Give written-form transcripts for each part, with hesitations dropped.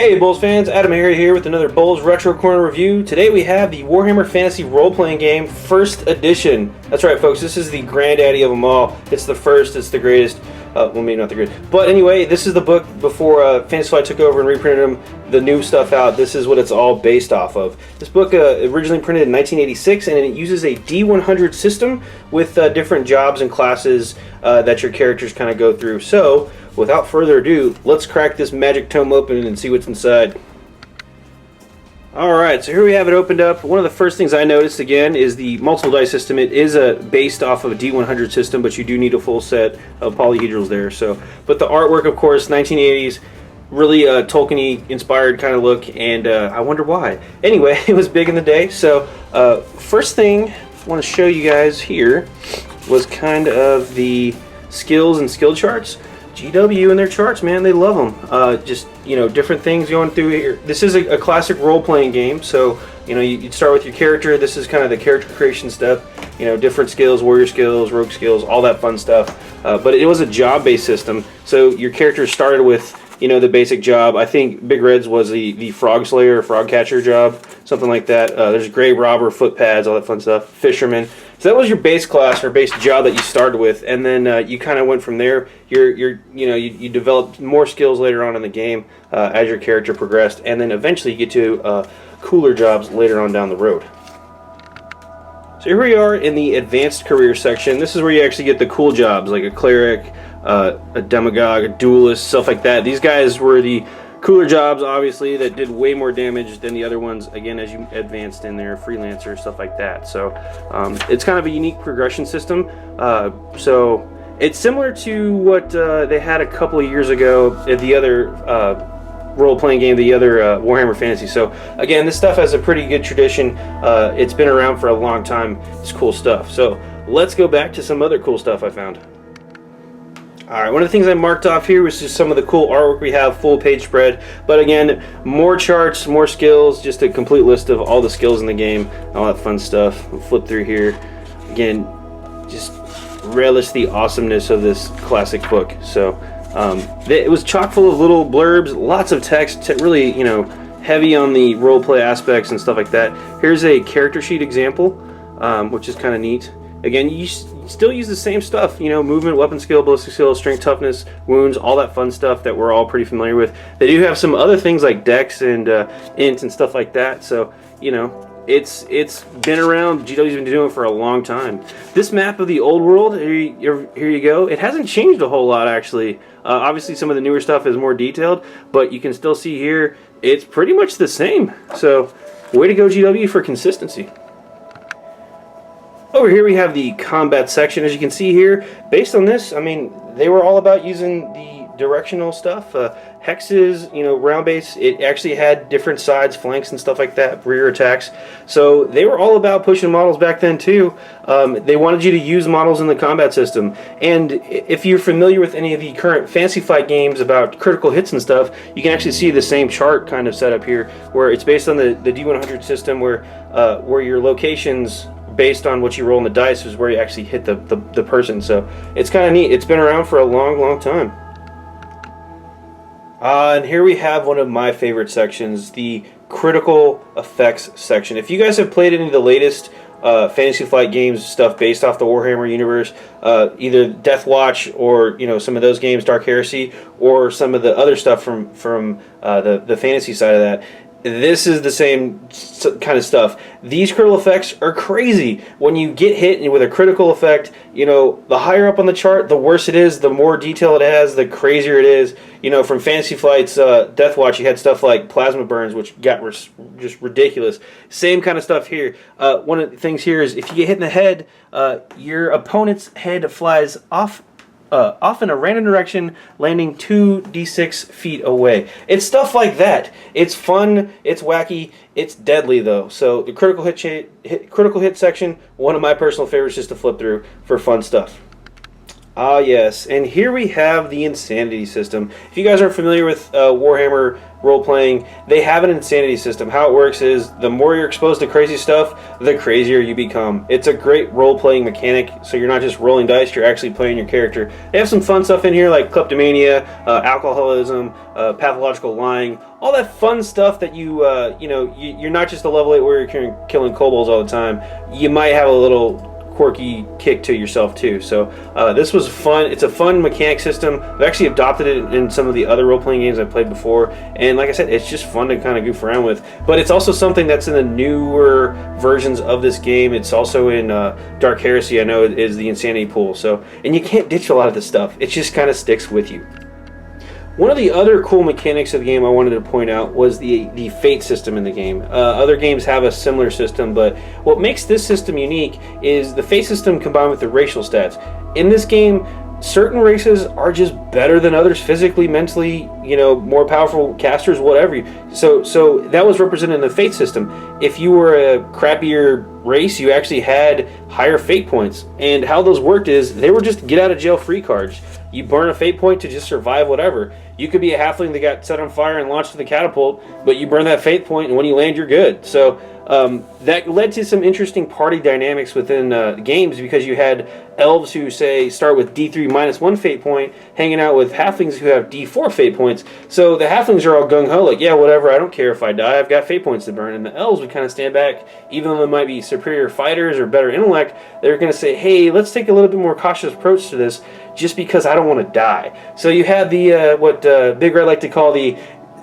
Hey BoLS fans, AdamHarry here with another BoLS Retro Corner review. Today we have the Warhammer Fantasy Role-Playing Game, First Edition. That's right folks, this is the granddaddy of them all. It's the first, it's the greatest, well maybe not the greatest. But anyway, this is the book before Fantasy Flight took over and reprinted them, the new stuff out. This is what it's all based off of. This book originally printed in 1986 and it uses a D100 system with different jobs and classes that your characters kind of go through. So, without further ado, let's crack this magic tome open and see what's inside. Alright, so here we have it opened up. One of the first things I noticed again is the multiple dice system. It is based off of a D100 system, but you do need a full set of polyhedrals there. So, but the artwork, of course, 1980s, really Tolkien-y inspired kind of look, and I wonder why. Anyway, it was big in the day. So, first thing I want to show you guys here was kind of the skills and skill charts. GW and their charts, man, they love them. Just, you know, different things going through here. This is a classic role-playing game, so, you know, you'd start with your character. This is kind of the character creation stuff. You know, different skills, warrior skills, rogue skills, all that fun stuff. But it was a job-based system, so your character started with, you know, the basic job. I think Big Red's was the frog slayer, frog catcher job, something like that. There's grave robber, foot pads, all that fun stuff. Fisherman. So that was your base class or base job that you started with, and then you kind of went from there. You developed more skills later on in the game as your character progressed, and then eventually you get to cooler jobs later on down the road. So here we are in the advanced career section. This is where you actually get the cool jobs, like a cleric, a demagogue, a duelist, stuff like that. These guys were the cooler jobs, obviously, that did way more damage than the other ones, again, as you advanced in there, freelancer, stuff like that. So it's kind of a unique progression system. So it's similar to what they had a couple of years ago at the other role-playing game, the other Warhammer Fantasy. So again, this stuff has a pretty good tradition. It's been around for a long time. It's cool stuff. So let's go back to some other cool stuff I found. Alright, one of the things I marked off here was just some of the cool artwork we have, full page spread. But again, more charts, more skills, just a complete list of all the skills in the game, all that fun stuff. We'll flip through here. Again, just relish the awesomeness of this classic book. So, it was chock full of little blurbs, lots of text, really, you know, heavy on the roleplay aspects and stuff like that. Here's a character sheet example, which is kind of neat. Again, you still use the same stuff, you know, movement, weapon skill, ballistic skill, strength, toughness, wounds, all that fun stuff that we're all pretty familiar with. They do have some other things like dex and int and stuff like that, so, you know, it's been around. GW's been doing it for a long time. This map of the old world, here you go. It hasn't changed a whole lot, actually. Obviously, some of the newer stuff is more detailed, but you can still see here, it's pretty much the same. So, way to go, GW, for consistency. Over here we have the combat section. As you can see here, based on this, I mean, they were all about using the directional stuff, hexes, you know, round base. It actually had different sides, flanks and stuff like that, rear attacks. So they were all about pushing models back then too. They wanted you to use models in the combat system. And if you're familiar with any of the current Fantasy Flight games about critical hits and stuff, you can actually see the same chart kind of set up here, where it's based on the D100 system, where your locations based on what you roll in the dice is where you actually hit the person. So it's kind of neat. It's been around for a long time. And here we have one of my favorite sections, the critical effects section. If you guys have played any of the latest Fantasy Flight games, stuff based off the Warhammer universe, either Death Watch or, you know, some of those games, Dark Heresy, or some of the other stuff from the fantasy side of that, this is the same kind of stuff. These critical effects are crazy. When you get hit with a critical effect, you know, the higher up on the chart, the worse it is, the more detail it has, the crazier it is. You know, from Fantasy Flight's Death Watch, you had stuff like plasma burns, which got just ridiculous. Same kind of stuff here. One of the things here is if you get hit in the head, your opponent's head flies off in a random direction, landing 2d6 feet away. It's stuff like that. It's fun, it's wacky, it's deadly though. So the critical hit section, one of my personal favorites just to flip through for fun stuff. Ah yes, and here we have the insanity system. If you guys aren't familiar with Warhammer role-playing, they have an insanity system. How it works is the more you're exposed to crazy stuff, the crazier you become. It's a great role-playing mechanic, so you're not just rolling dice, you're actually playing your character. They have some fun stuff in here like kleptomania, alcoholism, pathological lying, all that fun stuff that you're not just a level 8 warrior killing kobolds all the time. You might have a little quirky kick to yourself too. So this was fun. It's a fun mechanic system. I've actually adopted it in some of the other role-playing games I've played before, and like I said, it's just fun to kind of goof around with. But it's also something that's in the newer versions of this game. It's also in Dark Heresy, I know, is the insanity pool. So, and you can't ditch a lot of this stuff. It just kind of sticks with you. One of the other cool mechanics of the game I wanted to point out was the fate system in the game. Other games have a similar system, but what makes this system unique is the fate system combined with the racial stats. In this game, certain races are just better than others physically, mentally, more powerful casters, whatever. So that was represented in the fate system. If you were a crappier race, you actually had higher fate points. And how those worked is they were just get out of jail free cards. You burn a fate point to just survive whatever. You could be a halfling that got set on fire and launched with a catapult, but you burn that fate point, and when you land, you're good. So that led to some interesting party dynamics within games, because you had elves who, say, start with D3 -1 fate point, hanging out with halflings who have D4 fate points. So the halflings are all gung-ho, like, yeah, whatever, I don't care if I die, I've got fate points to burn. And the elves would kind of stand back, even though they might be superior fighters or better intellect, they're going to say, hey, let's take a little bit more cautious approach to this, just because I don't want to die. So you had the, what Big Red like to call the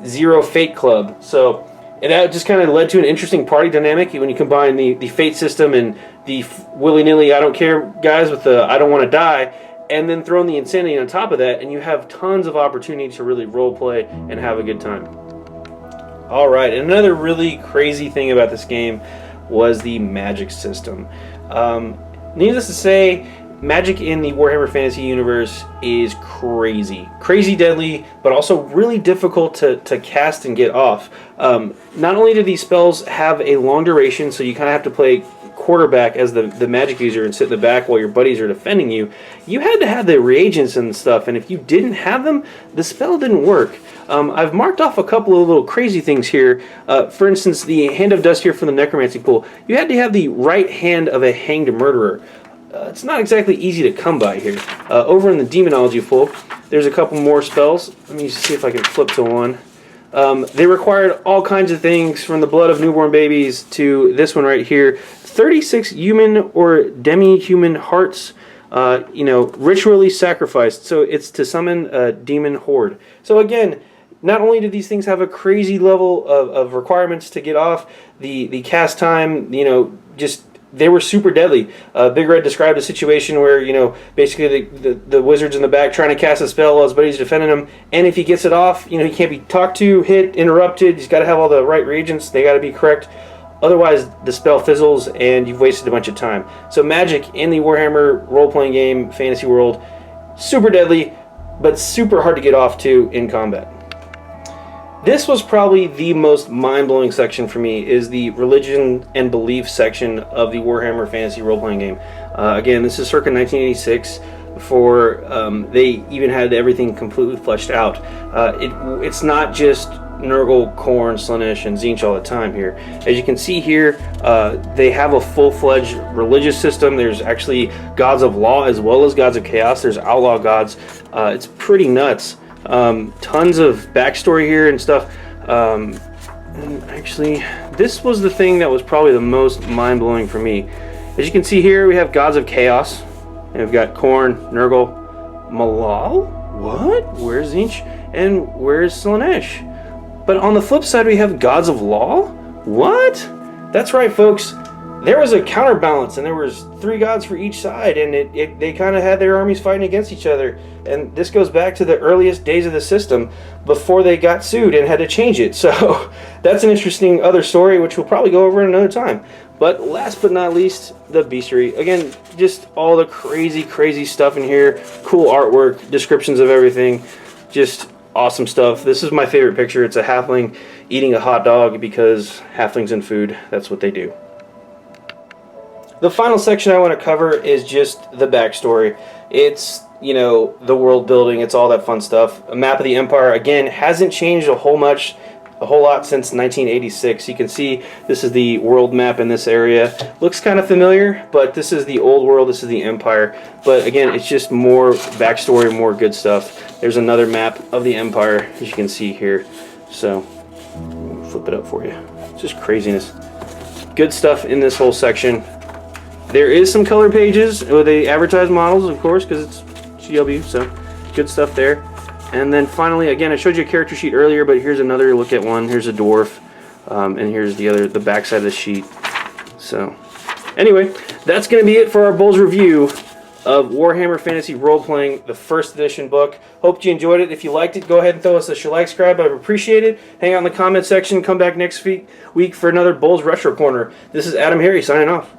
Zero Fate Club. So that just kind of led to an interesting party dynamic when you combine the fate system and the willy-nilly I don't care guys with the I don't want to die, and then throwing the insanity on top of that, and you have tons of opportunity to really role play and have a good time. Alright, and another really crazy thing about this game was the magic system. Needless to say, magic in the Warhammer Fantasy universe is crazy. Crazy deadly, but also really difficult to cast and get off. Not only do these spells have a long duration, so you kind of have to play quarterback as the magic user and sit in the back while your buddies are defending you, you had to have the reagents and stuff, and if you didn't have them, the spell didn't work. I've marked off a couple of little crazy things here. For instance, the Hand of Dust here from the Necromancy pool. You had to have the right hand of a hanged murderer. It's not exactly easy to come by here. Over in the Demonology pool, there's a couple more spells. Let me see if I can flip to one. They required all kinds of things, from the blood of newborn babies to this one right here. 36 human or demi-human hearts, ritually sacrificed. So it's to summon a demon horde. So again, not only do these things have a crazy level of requirements to get off, the cast time, they were super deadly. Big Red described a situation where, basically the wizard's in the back trying to cast a spell while his buddy's defending him, and if he gets it off, he can't be talked to, hit, interrupted. He's got to have all the right reagents. They got to be correct. Otherwise, the spell fizzles and you've wasted a bunch of time. So magic in the Warhammer role-playing game, fantasy world, super deadly, but super hard to get off to in combat. This was probably the most mind-blowing section for me, is the religion and belief section of the Warhammer Fantasy role-playing game. Again, this is circa 1986, before they even had everything completely fleshed out. It's not just Nurgle, Khorne, Slaanesh, and Tzeentch all the time here. As you can see here, they have a full-fledged religious system. There's actually gods of law as well as gods of chaos. There's outlaw gods. It's pretty nuts. Tons of backstory here and stuff. And actually, this was the thing that was probably the most mind-blowing for me. As you can see here, we have gods of chaos. And we've got Khorne, Nurgle, Malal? What? Where's Tzeentch? And where's Slaanesh? But on the flip side, we have gods of law? What? That's right, folks. There was a counterbalance, and there was 3 gods for each side, and they kind of had their armies fighting against each other. And this goes back to the earliest days of the system, before they got sued and had to change it. So that's an interesting other story, which we'll probably go over another time. But last but not least, the bestiary. Again, just all the crazy, crazy stuff in here. Cool artwork, descriptions of everything. Just awesome stuff. This is my favorite picture. It's a halfling eating a hot dog, because halflings and food, that's what they do. The final section I want to cover is just the backstory. It's you know, the world building. It's all that fun stuff. A map of the Empire, again, hasn't changed a whole lot since 1986. You can see this is the world map in this area. Looks kind of familiar, but this is the old world, this is the Empire. But again, it's just more backstory, more good stuff. There's another map of the Empire, as you can see here. So, flip it up for you. It's just craziness. Good stuff in this whole section. There is some color pages where they advertise models, of course, because it's GW, so good stuff there. And then finally, again, I showed you a character sheet earlier, but here's another look at one. Here's a dwarf, and here's the back side of the sheet. So, anyway, that's going to be it for our BoLS review of Warhammer Fantasy Role-Playing, the first edition book. Hope you enjoyed it. If you liked it, go ahead and throw us a like, subscribe. I'd appreciate it. Hang out in the comment section. Come back next week for another BoLS Retro Corner. This is AdamHarry signing off.